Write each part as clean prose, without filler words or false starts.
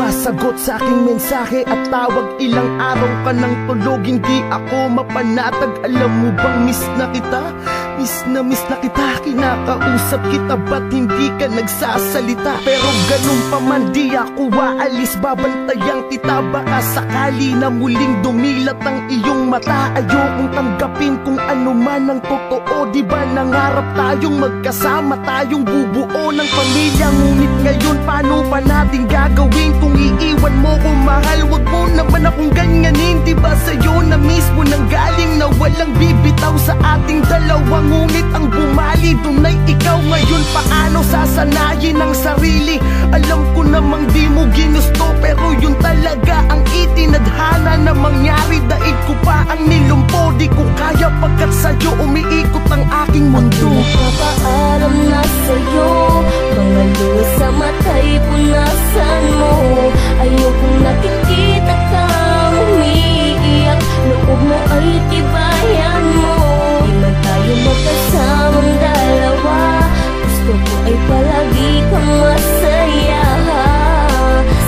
sumasagot sa aking mensahe at tawag. Ilang araw ka nang tulog, hindi ako mapanatag. Alam mo bang miss na kita? Miss na kita, kinakausap kita, ba't hindi ka nagsasalita? Pero ganun pa man di ako waalis, babantayan kita. Baka sakali na muling dumilat ang iyong mata. Ayokong tanggapin kung ano man ang totoo. Di ba nangarap tayong magkasama, tayong bubuo ng pamilya? Ngunit ngayon paano pa natin gagawin kung iiwan mo ko, mahal? Wag mo naman akong ganyanin. Di ba sa'yo na mismo nang galing na walang bibitaw sa ating dalawa? Ngunit ang bumali dun ay ikaw. Ngayon paano sasanayin ang sarili? Alam ko namang di mo ginusto, pero yun talaga ang itinadhana na mangyari. Daig ko pa ang nilumpo, di ko kaya pagkat sa'yo umiikot ang aking mundo. Nagpapaalam na sa'yo, mga luha sa mata'y punasan mo. Ayokong nakikita kang umiiyak, loob mo ay tibayan mo. Di man tayo magkasamang dalawa, gusto ko ay palagi kang masaya.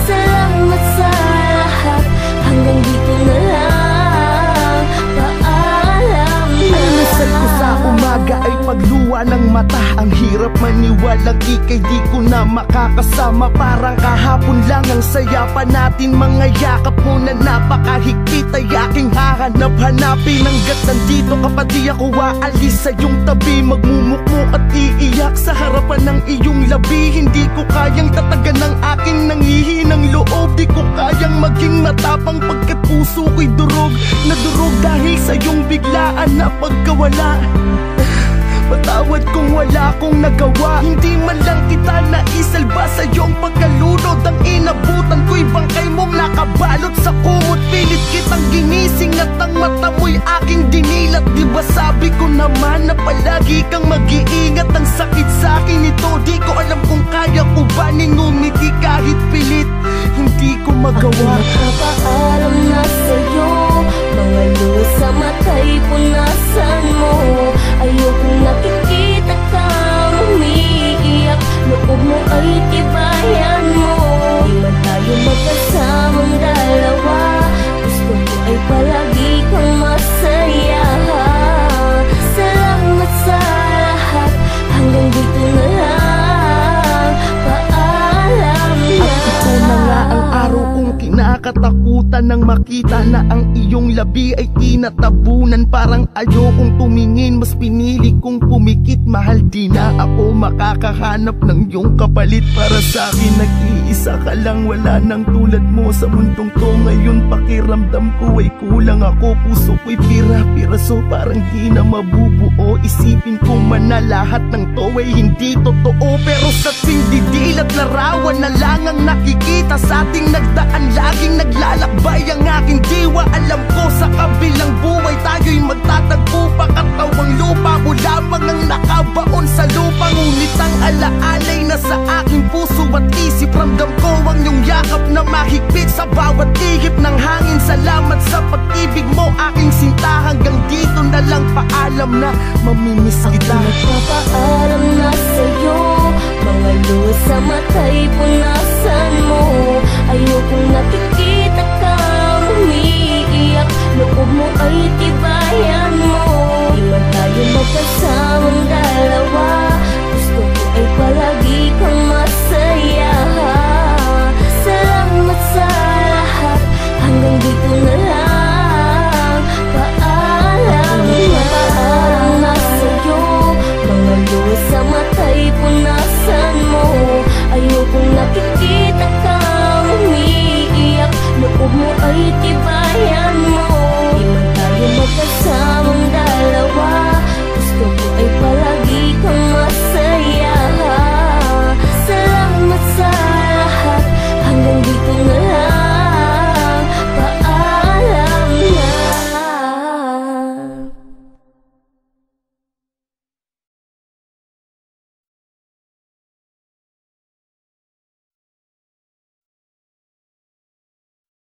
Salamat sa lahat, hanggang dito na lang, paalam na. Almusal ko sa umaga ay pagluwa ng mata. Ang hirap maniwalang ika'y di ko na makakasama. Parang kahapon lang ang saya pa natin. Mga yakap mo na napakahigpit ay aking hahanap-hanapin. Hanggat nandito ka pa di ako waalis sa iyong tabi. Magmumukmuk at iiyak sa harapan ng iyong labi. Hindi ko kayang tatagan ng aking nanghihinang loob. Di ko kayang maging matapang pagkat puso ko'y durog na durog dahil sa iyong biglaan na pagkawala. Patawad kung wala akong nagawa, hindi man lang kita naisalba sa iyong pagkalunod. Ang inabutan ko'y bangkay mong nakabalot sa kumot. Pilit kitang ginising at ang mata mo'y aking dinilat. Di ba sabi ko naman na palagi kang mag-iingat? Ang sakit sa akin ito, di ko alam kung kaya ko ba ninumiti kahit pilit. Hindi ko magawa. Nagpapaalam na sa'yo, mga luha sa mata'y punasan mo. Ayokong nakikita kang umiiyak, loob mo ay tibayan mo. Di man tayo magkasamang dalawa, gusto ko ay palagi kang masaya. Salamat sa lahat, hanggang dito na lang, paalam na. At ito na nga ang araw kong kinakatakutan nang makita na ang iyong labi ay tinatabunan. Parang ayokong tumingin, mas pinili kong pumikit. Mahal, di na ako makakahanap ng iyong kapalit. Para sa akin nag-iisa ka lang, wala nang tulad mo sa mundong to. Ngayon pakiramdam ko ay kulang ako, puso ko'y pira-piraso, parang di na mabubuo. Isipin ko man na lahat ng to ay hindi totoo, pero sa tuwing didilat larawan na lang ang nakikita sa ating nagdaan. Laging naglalakbay ang aking diwa. Alam ko sa kabilang buhay tayo'y magtatagpo pa. Katawang lupa mo lamang ang nakabaon sa lupa. Ngunit ang alaalay na sa aking puso at isip, ramdam ko ang iyong yakap na mahigpit sa bawat ihip ng hangin. Salamat sa pag-ibig mo aking sinta. Hanggang dito na lang, paalam na, mamimiss kita. Nagpapaalam na sa'yo, mga luha sa mata'y punasan mo.